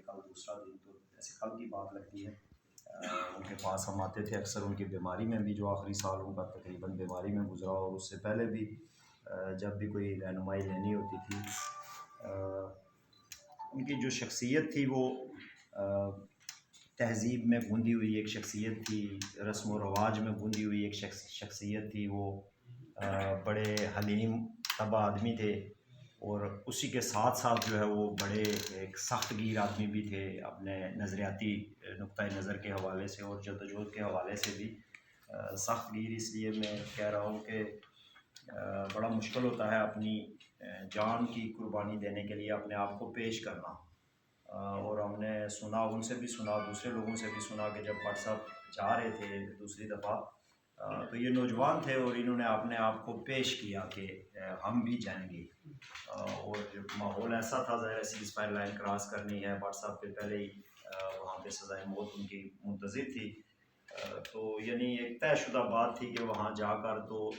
کل دوسرا دن، تو ایسے کل کی بات لگتی ہے۔ ان کے پاس ہم آتے تھے اکثر، ان کی بیماری میں بھی، جو آخری سال ان کا تقریباً بیماری میں گزرا، اور اس سے پہلے بھی جب بھی کوئی رہنمائی لینی ہوتی تھی، ان کی جو شخصیت تھی وہ تہذیب میں گوندھی ہوئی ایک شخصیت تھی، رسم و رواج میں گوندھی ہوئی ایک شخصیت تھی۔ وہ بڑے حلیم طبع آدمی تھے، اور اسی کے ساتھ ساتھ جو ہے وہ بڑے ایک سخت گیر آدمی بھی تھے، اپنے نظریاتی نقطۂ نظر کے حوالے سے اور جدوجہد کے حوالے سے بھی سخت گیر۔ اس لیے میں کہہ رہا ہوں کہ بڑا مشکل ہوتا ہے اپنی جان کی قربانی دینے کے لیے اپنے آپ کو پیش کرنا۔ اور ہم نے سنا، ان سے بھی سنا، دوسرے لوگوں سے بھی سنا کہ جب بٹ صاحب جا رہے تھے دوسری دفعہ، تو یہ نوجوان تھے اور انہوں نے اپنے آپ کو پیش کیا کہ ہم بھی جائیں گے، اور جب ماحول ایسا تھا، ظاہر سیز فائر لائن کراس کرنی ہے، بٹ صاحب کے پہلے ہی وہاں پہ سزائے موت ان کی منتظر تھی، تو یعنی ایک طے شدہ بات تھی کہ وہاں جا کر تو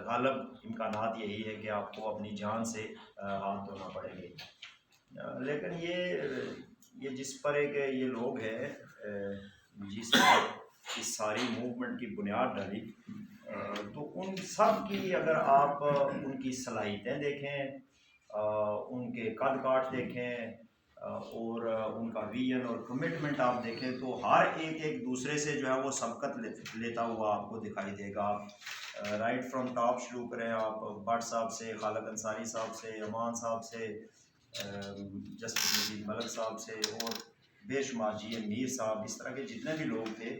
غالب امکانات یہی ہے کہ آپ کو اپنی جان سے ہاتھ دھونا پڑیں گے۔ لیکن یہ جس پر ایک یہ لوگ ہیں جس نے اس ساری موومنٹ کی بنیاد ڈالی، تو ان سب کی اگر آپ ان کی صلاحیتیں دیکھیں، ان کے قد کاٹ دیکھیں، اور ان کا ویژن اور کمٹمنٹ آپ دیکھیں، تو ہر ایک دوسرے سے جو ہے وہ سبقت لیتا ہوا آپ کو دکھائی دے گا۔ رائٹ فرام ٹاپ شروع کریں آپ، بٹ صاحب سے، خالد انصاری صاحب سے، امان صاحب سے، جسٹس مجید ملک صاحب سے، اور بے شمار جی ایم میر صاحب، اس طرح کے جتنے بھی لوگ تھے،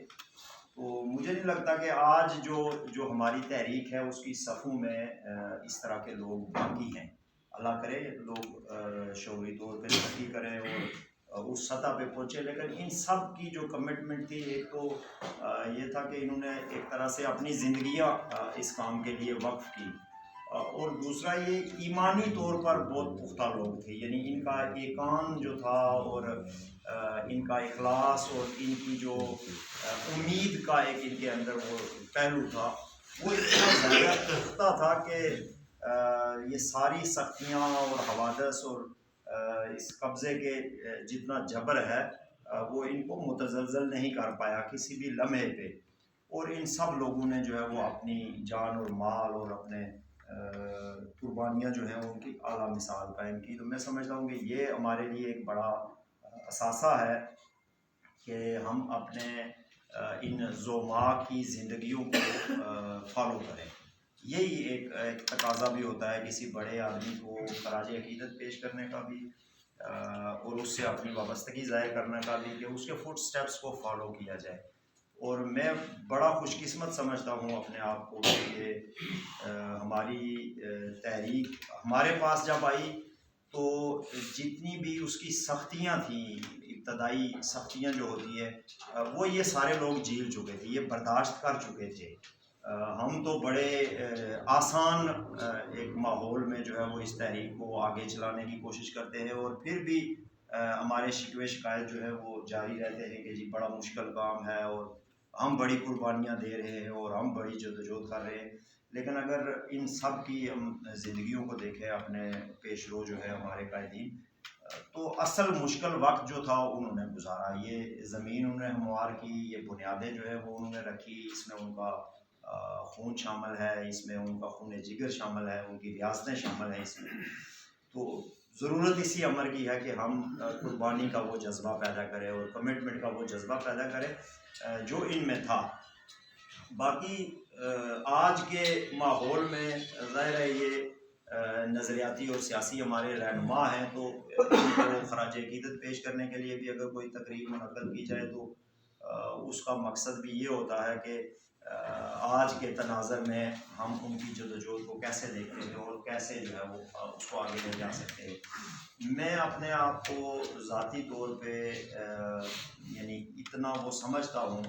تو مجھے نہیں لگتا کہ آج جو ہماری تحریک ہے اس کی صفوں میں اس طرح کے لوگ باقی ہیں۔ اللہ کرے لوگ شعوری طور پہ ترقی کریں اور اس سطح پہ پہنچے، لیکن ان سب کی جو کمٹمنٹ تھی، ایک تو یہ تھا کہ انہوں نے ایک طرح سے اپنی زندگیاں اس کام کے لیے وقف کی، اور دوسرا یہ ایمانی طور پر بہت پختہ لوگ تھے، یعنی ان کا ایقان جو تھا، اور ان کا اخلاص، اور ان کی جو امید کا ایک ان کے اندر وہ پہلو تھا، وہ اتنا زیادہ پختہ تھا کہ یہ ساری سختیاں اور حوادث اور اس قبضے کے جتنا جبر ہے وہ ان کو متزلزل نہیں کر پایا کسی بھی لمحے پہ، اور ان سب لوگوں نے جو ہے وہ اپنی جان اور مال اور اپنے قربانیاں جو ہیں ان کی اعلیٰ مثال قائم کی۔ تو میں سمجھتا ہوں کہ یہ ہمارے لیے ایک بڑا اثاثہ ہے کہ ہم اپنے ان زوما کی زندگیوں کو فالو کریں۔ یہی ایک تقاضا بھی ہوتا ہے کسی بڑے آدمی کو خراج عقیدت پیش کرنے کا بھی، اور اس سے اپنی وابستگی ظاہر کرنے کا بھی، کہ اس کے فٹ سٹیپس کو فالو کیا جائے۔ اور میں بڑا خوش قسمت سمجھتا ہوں اپنے آپ کو کہ ہماری تحریک ہمارے پاس جب آئی تو جتنی بھی اس کی سختیاں تھیں، ابتدائی سختیاں جو ہوتی ہے، وہ یہ سارے لوگ جھیل چکے تھے، یہ برداشت کر چکے تھے۔ ہم تو بڑے آسان ایک ماحول میں جو ہے وہ اس تحریک کو آگے چلانے کی کوشش کرتے ہیں، اور پھر بھی ہمارے شکوے شکایت جو ہے وہ جاری رہتے ہیں کہ جی بڑا مشکل کام ہے، اور ہم بڑی قربانیاں دے رہے ہیں، اور ہم بڑی جدوجہد کر رہے ہیں۔ لیکن اگر ان سب کی ہم زندگیوں کو دیکھیں، اپنے پیش رو جو ہے ہمارے قائدین، تو اصل مشکل وقت جو تھا انہوں نے گزارا، یہ زمین انہوں نے ہموار کی، یہ بنیادیں جو ہے وہ انہوں نے رکھی، اس میں ان کا خون شامل ہے، اس میں ان کا خون جگر شامل ہے، ان کی ریاستیں شامل ہیں اس میں۔ تو ضرورت اسی عمر کی ہے کہ ہم قربانی کا وہ جذبہ پیدا کریں اور کمٹمنٹ کا وہ جذبہ پیدا کریں جو ان میں تھا۔ باقی آج کے ماحول میں ظاہر ہے یہ نظریاتی اور سیاسی ہمارے رہنما ہیں، تو ان کو خراج عقیدت پیش کرنے کے لیے بھی اگر کوئی تقریب منعقد کی جائے تو اس کا مقصد بھی یہ ہوتا ہے کہ آج کے تناظر میں ہم ان کی جدوجہد کو کیسے دیکھتے ہیں اور کیسے جو ہے وہ اس کو آگے لے جا سکتے ہیں۔ میں اپنے آپ کو ذاتی طور پہ یعنی اتنا وہ سمجھتا ہوں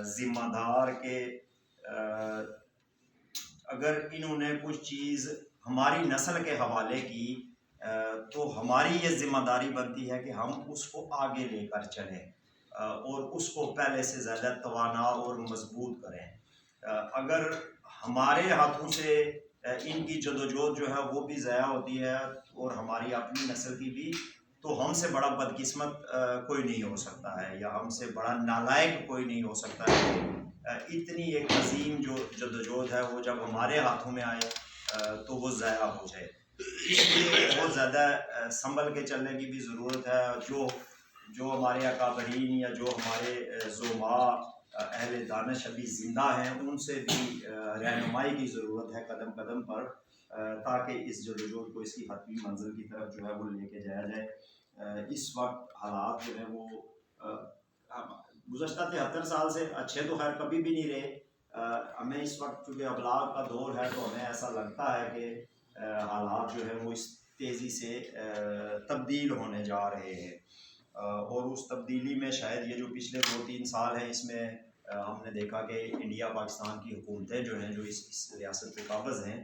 ذمہ دار کہ اگر انہوں نے کچھ چیز ہماری نسل کے حوالے کی تو ہماری یہ ذمہ داری بنتی ہے کہ ہم اس کو آگے لے کر چلیں اور اس کو پہلے سے زیادہ توانا اور مضبوط کریں۔ اگر ہمارے ہاتھوں سے ان کی جدوجہد جو ہے وہ بھی ضائع ہوتی ہے اور ہماری اپنی نسل کی بھی، تو ہم سے بڑا بدقسمت کوئی نہیں ہو سکتا ہے، یا ہم سے بڑا نالائق کوئی نہیں ہو سکتا ہے کہ اتنی ایک عظیم جو جدوجہد ہے وہ جب ہمارے ہاتھوں میں آئے تو وہ ضائع ہو جائے۔ اس لیے بہت زیادہ سنبھل کے چلنے کی بھی ضرورت ہے۔ جو ہمارے اکابرین یا جو ہمارے زعماء اہل دانش ابھی زندہ ہیں، ان سے بھی رہنمائی کی ضرورت ہے قدم قدم پر، تاکہ اس جدوجہد کو اس کی حتمی منزل کی طرف جو ہے وہ لے کے جایا جائے۔ اس وقت حالات جو ہیں وہ گزشتہ 73 سال سے اچھے تو خیر کبھی بھی نہیں رہے۔ ہمیں اس وقت چونکہ ابلاغ کا دور ہے تو ہمیں ایسا لگتا ہے کہ حالات جو ہے وہ اس تیزی سے تبدیل ہونے جا رہے ہیں، اور اس تبدیلی میں شاید یہ جو پچھلے 2-3 سال ہیں اس میں ہم نے دیکھا کہ انڈیا پاکستان کی حکومتیں جو ہیں جو اس ریاست پہ قابض ہیں،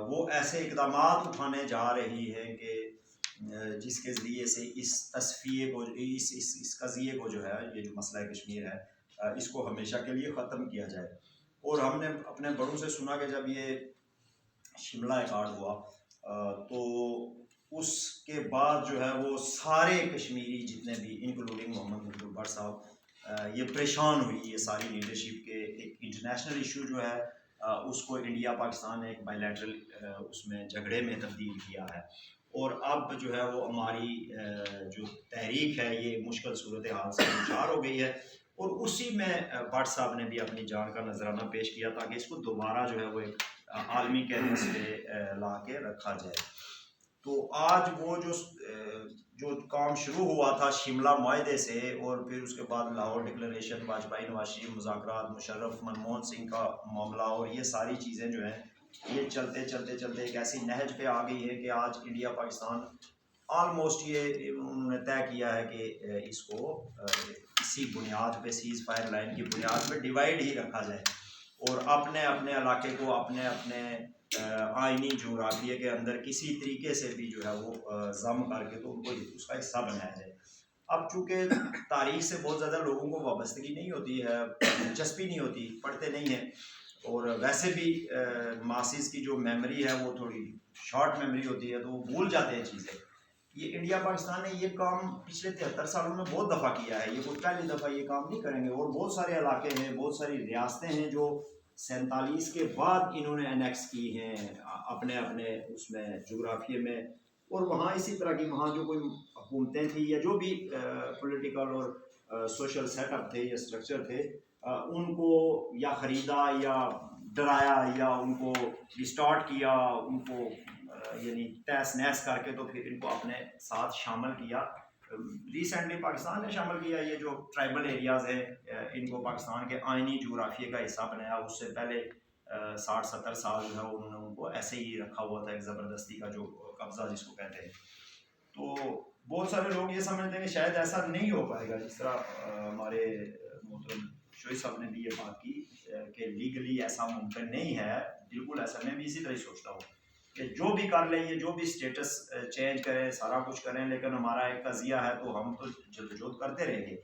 وہ ایسے اقدامات اٹھانے جا رہی ہیں کہ جس کے ذریعے سے اس تصفیے کو، اس قضیے کو جو ہے، یہ جو مسئلہ کشمیر ہے، اس کو ہمیشہ کے لیے ختم کیا جائے۔ اور ہم نے اپنے بڑوں سے سنا کہ جب یہ شملہ ایکارڈ ہوا تو اس کے بعد جو ہے وہ سارے کشمیری جتنے بھی انکلوڈنگ محمد عبدالبر بٹ صاحب یہ پریشان ہوئی، یہ ساری لیڈرشپ کے ایک انٹرنیشنل ایشو جو ہے اس کو انڈیا پاکستان نے ایک بائی لیٹرل اس میں جھگڑے میں تبدیل کیا ہے، اور اب جو ہے وہ ہماری جو تحریک ہے یہ مشکل صورتحال سے دچار ہو گئی ہے، اور اسی میں بٹ صاحب نے بھی اپنی جان کا نذرانہ پیش کیا تاکہ اس کو دوبارہ جو ہے وہ ایک عالمی کینوس پہ لا کے رکھا جائے۔ تو آج وہ جو کام شروع ہوا تھا شملہ معاہدے سے، اور پھر اس کے بعد لاہور ڈکلریشن، واجپئی نواز شریف مذاکرات، مشرف منموہن سنگھ کا معاملہ، اور یہ ساری چیزیں جو ہیں یہ چلتے چلتے چلتے ایک ایسی نہج پہ آ گئی ہے کہ آج انڈیا پاکستان آلموسٹ یہ انہوں نے طے کیا ہے کہ اس کو اسی بنیاد پہ، سیز فائر لائن کی بنیاد پہ ڈیوائڈ ہی رکھا جائے، اور اپنے اپنے علاقے کو اپنے اپنے آئینی جغرافیے کے اندر کسی طریقے سے بھی جو ہے وہ ضم کر کے تو ان کو اس کا حصہ بنایا جائے۔ اب چونکہ تاریخ سے بہت زیادہ لوگوں کو وابستگی نہیں ہوتی ہے، دلچسپی نہیں ہوتی، پڑھتے نہیں ہیں، اور ویسے بھی ماسز کی جو میموری ہے وہ تھوڑی شارٹ میموری ہوتی ہے تو وہ بھول جاتے ہیں چیزیں۔ یہ انڈیا پاکستان نے یہ کام پچھلے 73 سالوں میں بہت دفعہ کیا ہے، یہ کوئی پہلی دفعہ یہ کام نہیں کریں گے، اور بہت سارے علاقے ہیں، بہت ساری ریاستیں ہیں جو 47 کے بعد انہوں نے انیکس کی ہیں اپنے اپنے اس میں جغرافیے میں، اور وہاں اسی طرح کی وہاں جو کوئی حکومتیں تھیں یا جو بھی پولیٹیکل اور سوشل سیٹ اپ تھے یا اسٹرکچر تھے، ان کو یا خریدا یا ڈرایا یا ان کو ڈسٹارٹ کیا، ان کو یعنی تیس نیس کر کے تو پھر ان کو اپنے ساتھ شامل کیا۔ ریسنٹلی پاکستان نے شامل کیا یہ جو ٹرائبل ایریاز ہیں، ان کو پاکستان کے آئینی جغرافیے کا حصہ بنایا۔ اس سے پہلے 60-70 سال جو ہے انہوں نے ان کو ایسے ہی رکھا ہوا تھا، ایک زبردستی کا جو قبضہ جس کو کہتے ہیں۔ تو بہت سارے لوگ یہ سمجھتے ہیں کہ شاید ایسا نہیں ہو پائے گا، جس طرح ہمارے محترم شوئی صاحب نے بھی یہ بات کی کہ لیگلی ایسا ممکن نہیں ہے، بالکل ایسا، میں بھی اسی طرح سوچتا ہوں کہ جو بھی کر لیں، یہ جو بھی اسٹیٹس چینج کریں، سارا کچھ کریں، لیکن ہمارا ایک قضیہ ہے تو ہم تو جدوجہد کرتے رہیں گے،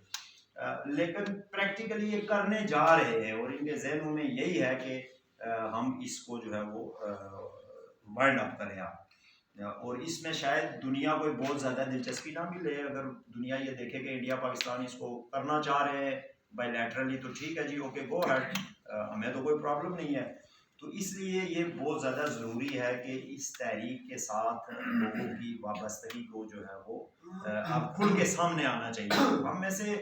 لیکن پریکٹیکلی یہ کرنے جا رہے ہیں، اور ان کے ذہنوں میں یہی ہے کہ ہم اس کو جو ہے وہ ورلڈ اپ کریں اور اس میں شاید دنیا کو بہت زیادہ دلچسپی نہ ملے۔ اگر دنیا یہ دیکھے کہ انڈیا پاکستان اس کو کرنا چاہ رہے ہیں بائی لیٹرلی تو ٹھیک ہے جی، اوکے گو ہیڈ، ہمیں تو کوئی پرابلم نہیں ہے۔ تو اس لیے یہ بہت زیادہ ضروری ہے کہ اس تحریک کے ساتھ لوگوں کی وابستگی کو جو ہے وہ اب کھل کے سامنے آنا چاہیے۔ ہم میں سے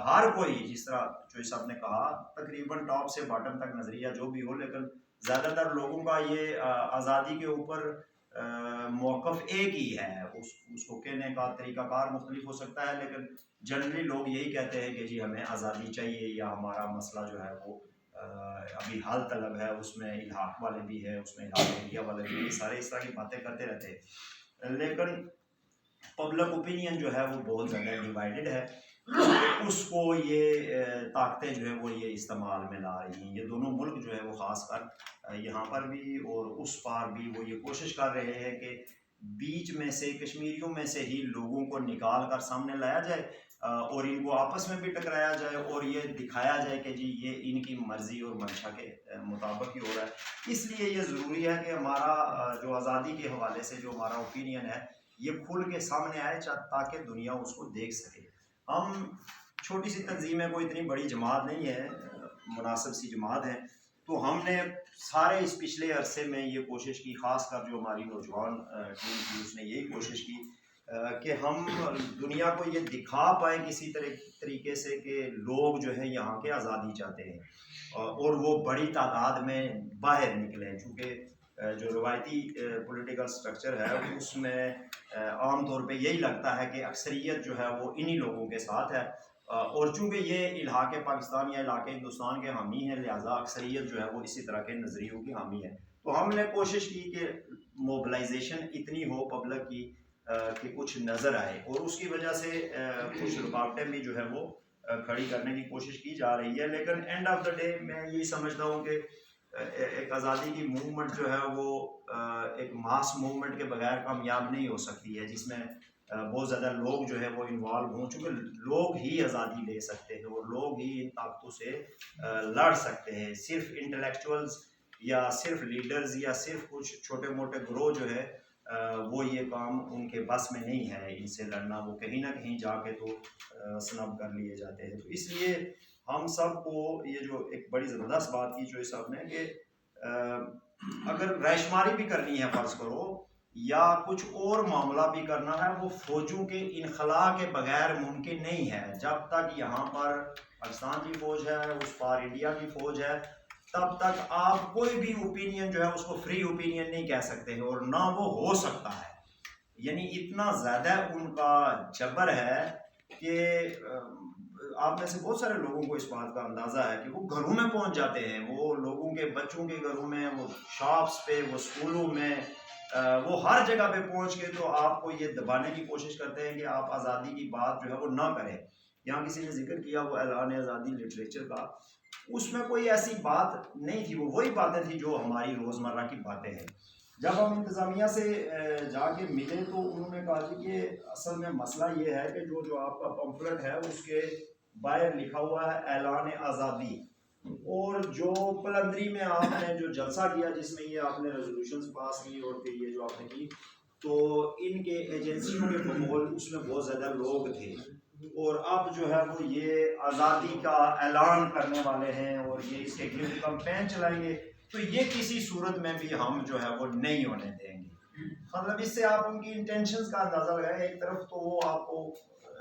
ہر کوئی، جس طرح چوئی صاحب نے کہا، تقریباً ٹاپ سے باٹم تک نظریہ جو بھی ہو، لیکن زیادہ تر لوگوں کا یہ آزادی کے اوپر موقف ایک ہی ہے۔ اس کو کہنے کا طریقہ کار مختلف ہو سکتا ہے، لیکن جنرلی لوگ یہی کہتے ہیں کہ جی ہمیں آزادی چاہیے، یا ہمارا مسئلہ جو ہے وہ ابھی حل طلب ہے، اس میں الحاق والے بھی ہیں، اس میں الحاق انڈیا والے بھی ہیں، سارے اس طرح کی باتیں کرتے رہتے ہیں، لیکن پبلک اوپینین جو ہے وہ بہت زیادہ ڈیوائیڈڈ ہے۔ اس کو یہ طاقتیں جو ہے وہ یہ استعمال میں لا رہی ہیں، یہ دونوں ملک جو ہے وہ خاص کر یہاں پر بھی اور اس پار بھی وہ یہ کوشش کر رہے ہیں کہ بیچ میں سے کشمیریوں میں سے ہی لوگوں کو نکال کر سامنے لایا جائے، اور ان کو آپس میں بھی ٹکرایا جائے، اور یہ دکھایا جائے کہ جی یہ ان کی مرضی اور منشا کے مطابق ہی ہو رہا ہے۔ اس لیے یہ ضروری ہے کہ ہمارا جو آزادی کے حوالے سے جو ہمارا اوپینین ہے یہ کھل کے سامنے آئے تاکہ دنیا اس کو دیکھ سکے. ہم چھوٹی سی تنظیم ہے، کوئی اتنی بڑی جماعت نہیں ہے، مناسب سی جماعت ہے. تو ہم نے سارے اس پچھلے عرصے میں یہ کوشش کی، خاص کر جو ہماری نوجوان ٹیم تھی اس نے یہی کوشش کی کہ ہم دنیا کو یہ دکھا پائیں کسی طریقے سے کہ لوگ جو ہیں یہاں کے آزادی چاہتے ہیں اور وہ بڑی تعداد میں باہر نکلیں. چونکہ جو روایتی پولیٹیکل سٹرکچر ہے اس میں عام طور پہ یہی لگتا ہے کہ اکثریت جو ہے وہ انہی لوگوں کے ساتھ ہے، اور چونکہ یہ علاق پاکستان یا علاقے ہندوستان کے حامی ہیں لہٰذا اکثریت جو ہے وہ اسی طرح کے نظریوں کی حامی ہے. تو ہم نے کوشش کی کہ موبلائزیشن اتنی ہو پبلک کی کہ کچھ نظر آئے، اور اس کی وجہ سے کچھ رکاوٹیں بھی جو ہے وہ کھڑی کرنے کی کوشش کی جا رہی ہے. لیکن اینڈ آف دا ڈے میں یہی سمجھتا ہوں کہ ایک آزادی کی موومنٹ جو ہے وہ ایک ماس موومنٹ کے بغیر کامیاب نہیں ہو سکتی ہے، جس میں بہت زیادہ لوگ جو ہے وہ انوالو ہوں. چونکہ لوگ ہی آزادی لے سکتے ہیں اور لوگ ہی ان طاقتوں سے لڑ سکتے ہیں. صرف انٹلیکچوئلز یا صرف لیڈرز یا صرف کچھ چھوٹے موٹے گروہ جو ہے وہ یہ کام ان کے بس میں نہیں ہے ان سے لڑنا، وہ کہیں نہ کہیں جا کے تو سنب کر لیے جاتے ہیں. تو اس لیے ہم سب کو یہ جو ایک بڑی زبردست بات کی جو صاحب نے کہ اگر رائے شماری بھی کرنی ہے فرض کرو یا کچھ اور معاملہ بھی کرنا ہے، وہ فوجوں کے انخلاء کے بغیر ممکن نہیں ہے. جب تک یہاں پر پاکستان کی فوج ہے، اس پار انڈیا کی فوج ہے، تب تک آپ کوئی بھی اوپینین جو ہے اس کو فری اوپینین نہیں کہہ سکتے ہیں، اور نہ وہ ہو سکتا ہے. یعنی اتنا زیادہ ان کا جبر ہے کہ آپ میں سے بہت سارے لوگوں کو اس بات کا اندازہ ہے کہ وہ گھروں میں پہنچ جاتے ہیں، وہ لوگوں کے بچوں کے گھروں میں، وہ شاپس پہ، وہ اسکولوں میں، وہ ہر جگہ پہ پہنچ کے تو آپ کو یہ دبانے کی کوشش کرتے ہیں کہ آپ آزادی کی بات جو ہے وہ نہ کریں. یہاں کسی نے ذکر کیا وہ اعلان آزادی لٹریچر کا، اس میں کوئی ایسی بات نہیں تھی، وہ وہی باتیں تھیں جو ہماری روزمرہ کی باتیں ہیں. جب ہم انتظامیہ سے جا کے ملے تو انہوں نے کہا کہ اصل میں مسئلہ یہ ہے کہ جو آپ کا پمفلٹ ہے اس کے باہر لکھا ہوا ہے اعلان آزادی، اور جو پلندری میں آپ نے جو جلسہ کیا جس میں یہ آپ نے ریزولوشنز پاس کی اور پھر یہ جو آپ نے کی، تو ان کے ایجنسیوں کے بقول اس میں بہت زیادہ لوگ تھے، اور اب جو ہے وہ یہ آزادی کا اعلان کرنے والے ہیں اور یہ اس کے خلاف کمپین چلائیں گے. تو یہ کسی صورت میں بھی ہم جو ہے وہ نہیں ہونے دیں گے. مطلب اس سے آپ ان کی انٹینشنز کا اندازہ لگائیں. ایک طرف تو وہ آپ کو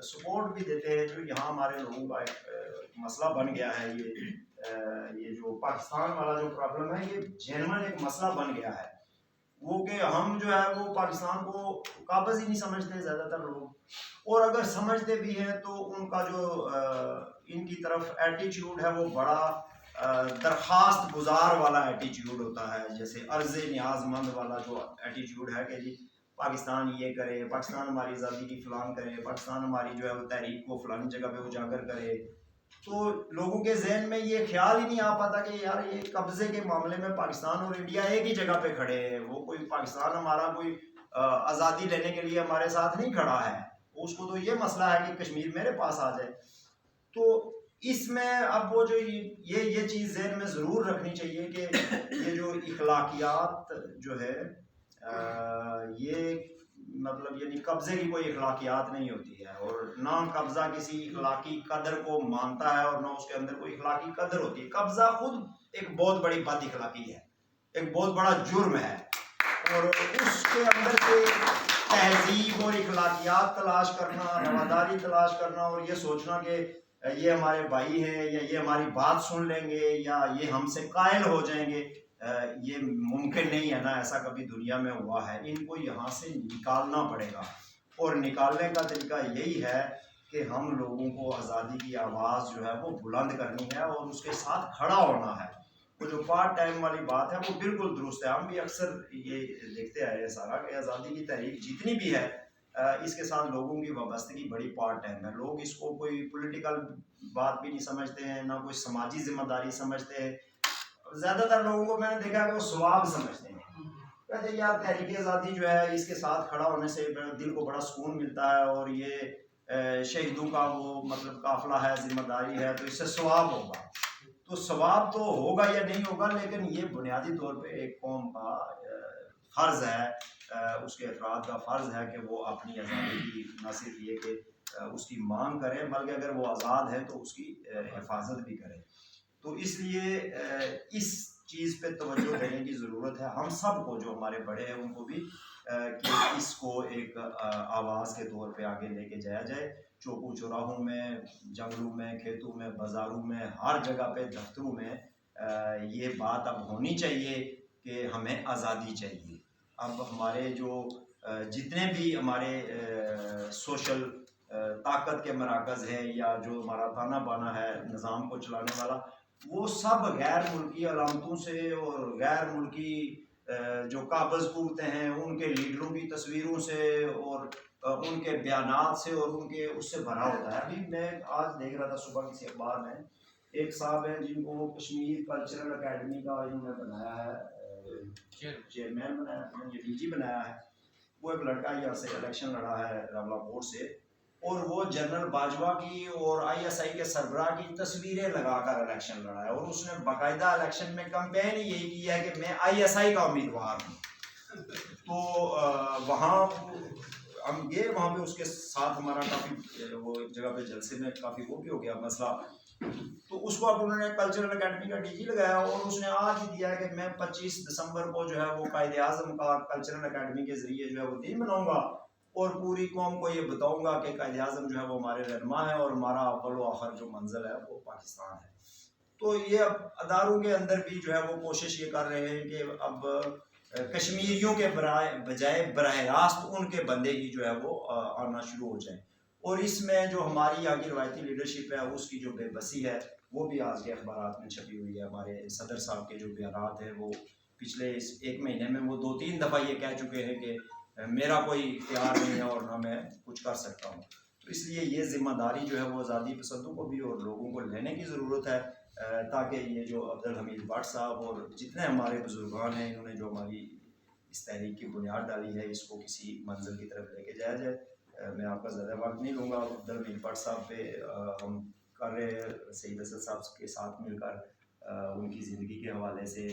سپورٹ بھی دیتے ہیں، جو یہاں ہمارے لوگوں کا ایک مسئلہ بن گیا ہے، یہ جو پاکستان والا جو پرابلم ہے یہ جینوئن ایک مسئلہ بن گیا ہے، وہ کہ ہم جو ہے وہ پاکستان کو قابض ہی نہیں سمجھتے زیادہ تر لوگ، اور اگر سمجھتے بھی ہیں تو ان کا جو ان کی طرف ایٹیچیوڈ ہے وہ بڑا درخواست گزار والا ایٹیچیوڈ ہوتا ہے، جیسے عرض نیاز مند والا جو ایٹیچیوڈ ہے کہ جی پاکستان یہ کرے، پاکستان ہماری آزادی کی فلان کرے، پاکستان ہماری جو ہے وہ تحریک کو فلانی جگہ پہ اجاگر کرے. تو لوگوں کے ذہن میں یہ خیال ہی نہیں آ پاتا کہ یار یہ قبضے کے معاملے میں پاکستان اور انڈیا ایک ہی جگہ پہ کھڑے ہیں، وہ کوئی پاکستان ہمارا کوئی آزادی لینے کے لیے ہمارے ساتھ نہیں کھڑا ہے، اس کو تو یہ مسئلہ ہے کہ کشمیر میرے پاس آ جائے. تو اس میں اب وہ جو یہ چیز ذہن میں ضرور رکھنی چاہیے کہ یہ جو اخلاقیات جو ہے یہ مطلب یعنی قبضے کی کوئی اخلاقیات نہیں ہوتی ہے، اور نہ قبضہ کسی اخلاقی قدر کو مانتا ہے اور نہ اس کے اندر کوئی اخلاقی قدر ہوتی ہے. قبضہ خود ایک بہت بڑی بد اخلاقی ہے، ایک بہت بڑا جرم ہے، اور اس کے اندر سے تہذیب اور اخلاقیات تلاش کرنا، رواداری تلاش کرنا، اور یہ سوچنا کہ یہ ہمارے بھائی ہیں یا یہ ہماری بات سن لیں گے یا یہ ہم سے قائل ہو جائیں گے، یہ ممکن نہیں ہے نا، ایسا کبھی دنیا میں ہوا ہے. ان کو یہاں سے نکالنا پڑے گا، اور نکالنے کا طریقہ یہی ہے کہ ہم لوگوں کو آزادی کی آواز جو ہے وہ بلند کرنی ہے اور اس کے ساتھ کھڑا ہونا ہے. وہ جو پارٹ ٹائم والی بات ہے وہ بالکل درست ہے. ہم بھی اکثر یہ دیکھتے آئے ہیں سارا کہ آزادی کی تحریک جتنی بھی ہے اس کے ساتھ لوگوں کی وابستگی بڑی پارٹ ٹائم ہے. لوگ اس کو کوئی پولیٹیکل بات بھی نہیں سمجھتے ہیں، نہ کوئی سماجی ذمہ داری سمجھتے ہیں. زیادہ تر لوگوں کو میں نے دیکھا کہ وہ ثواب سمجھتے ہیں، کہتے ہیں یار تحریک آزادی جو ہے اس کے ساتھ کھڑا ہونے سے دل کو بڑا سکون ملتا ہے، اور یہ شہیدوں کا وہ مطلب قافلہ ہے، ذمہ داری ہے، تو اس سے ثواب ہوگا. تو ثواب تو ہوگا یا نہیں ہوگا، لیکن یہ بنیادی طور پہ ایک قوم کا فرض ہے، اس کے افراد کا فرض ہے کہ وہ اپنی آزادی کی نہ صرف یہ کہ اس کی مانگ کریں بلکہ اگر وہ آزاد ہے تو اس کی حفاظت بھی کریں. تو اس لیے اس چیز پہ توجہ دینے کی ضرورت ہے ہم سب کو، جو ہمارے بڑے ہیں ان کو بھی، کہ اس کو ایک آواز کے طور پہ آگے لے کے جایا جائے. چوکوں چوراہوں میں، جنگلوں میں، کھیتوں میں، بازاروں میں، ہر جگہ پہ، دفتروں میں یہ بات اب ہونی چاہیے کہ ہمیں آزادی چاہیے. اب ہمارے جو جتنے بھی ہمارے سوشل طاقت کے مراکز ہیں یا جو ہمارا تانا بانا ہے نظام کو چلانے والا، وہ سب غیر ملکی علامتوں سے اور غیر ملکی جو قابض قوتیں ہیں ان کے لیڈروں کی تصویروں سے اور ان کے بیانات سے اور ان کے اس سے بھرا ہوتا ہے. ابھی میں آج دیکھ رہا تھا صبح کسی اخبار میں، ایک صاحب ہیں جن کو کشمیر کلچرل اکیڈمی کا انہوں نے بنایا ہے، چیئرمین بنایا ہے، ڈی جی بنایا ہے. وہ ایک لڑکا یہاں سے الیکشن لڑا ہے راولا کوٹ سے، اور وہ جنرل باجوہ کی اور آئی ایس آئی کے سربراہ کی تصویریں لگا کر الیکشن لڑا ہے. اور اس نے باقاعدہ الیکشن میں کمپین یہی کی ہے کہ میں آئی ایس آئی کا امیدوار ہوں. تو وہاں ہم گئے، وہاں پہ اس کے ساتھ ہمارا کافی وہ ایک جگہ پہ جلسے میں کافی وہ بھی ہو گیا مسئلہ. تو اس کو اب انہوں نے کلچرل اکیڈمی کا ڈی جی لگایا اور اس نے آج ہی دیا کہ میں 25 دسمبر کو جو ہے وہ قائد اعظم کا کلچرل اکیڈمی کے ذریعے جو ہے وہ دن مناؤں گا اور پوری قوم کو یہ بتاؤں گا کہ قائد اعظم جو ہے وہ ہمارے رہنما ہے اور ہمارا اول و آخر جو منزل ہے وہ پاکستان ہے. تو یہ اب اداروں کے اندر بھی جو ہے وہ کوشش یہ کر رہے ہیں کہ اب کشمیریوں کے بجائے براہ راست ان کے بندے ہی جو ہے وہ آنا شروع ہو جائیں. اور اس میں جو ہماری یہاں کی روایتی لیڈرشپ ہے اس کی جو بے بسی ہے وہ بھی آج کے اخبارات میں چھپی ہوئی ہے. ہمارے صدر صاحب کے جو بیانات ہیں وہ پچھلے اس ایک مہینے میں وہ 2-3 دفعہ یہ کہہ چکے ہیں کہ میرا کوئی اختیار نہیں ہے اور نہ میں کچھ کر سکتا ہوں. تو اس لیے یہ ذمہ داری جو ہے وہ آزادی پسندوں کو بھی اور لوگوں کو لینے کی ضرورت ہے، تاکہ یہ جو عبدالحمید بٹ صاحب اور جتنے ہمارے بزرگان ہیں انہوں نے جو ہماری اس تحریک کی بنیاد ڈالی ہے اس کو کسی منزل کی طرف لے کے جایا جائے. میں آپ کا زیادہ وقت نہیں لوں گا. عبدالحمید بٹ صاحب پہ ہم کر رہے ہیں سعید اسد صاحب کے ساتھ مل کر ان کی زندگی کے حوالے سے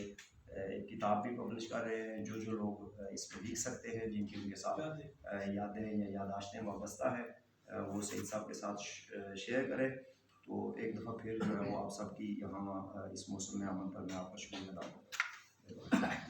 ایک کتاب بھی پبلش کر رہے ہیں. جو جو لوگ اس پہ لکھ سکتے ہیں، جن کی ان کے ساتھ یادیں یا یاداشتیں وابستہ ہیں، وہ سعید صاحب کے ساتھ شیئر کریں. تو ایک دفعہ پھر جو ہے وہ آپ سب کی یہاں اس موسم میں امن پر میں آپ کا شکریہ ادا کرتا ہوں.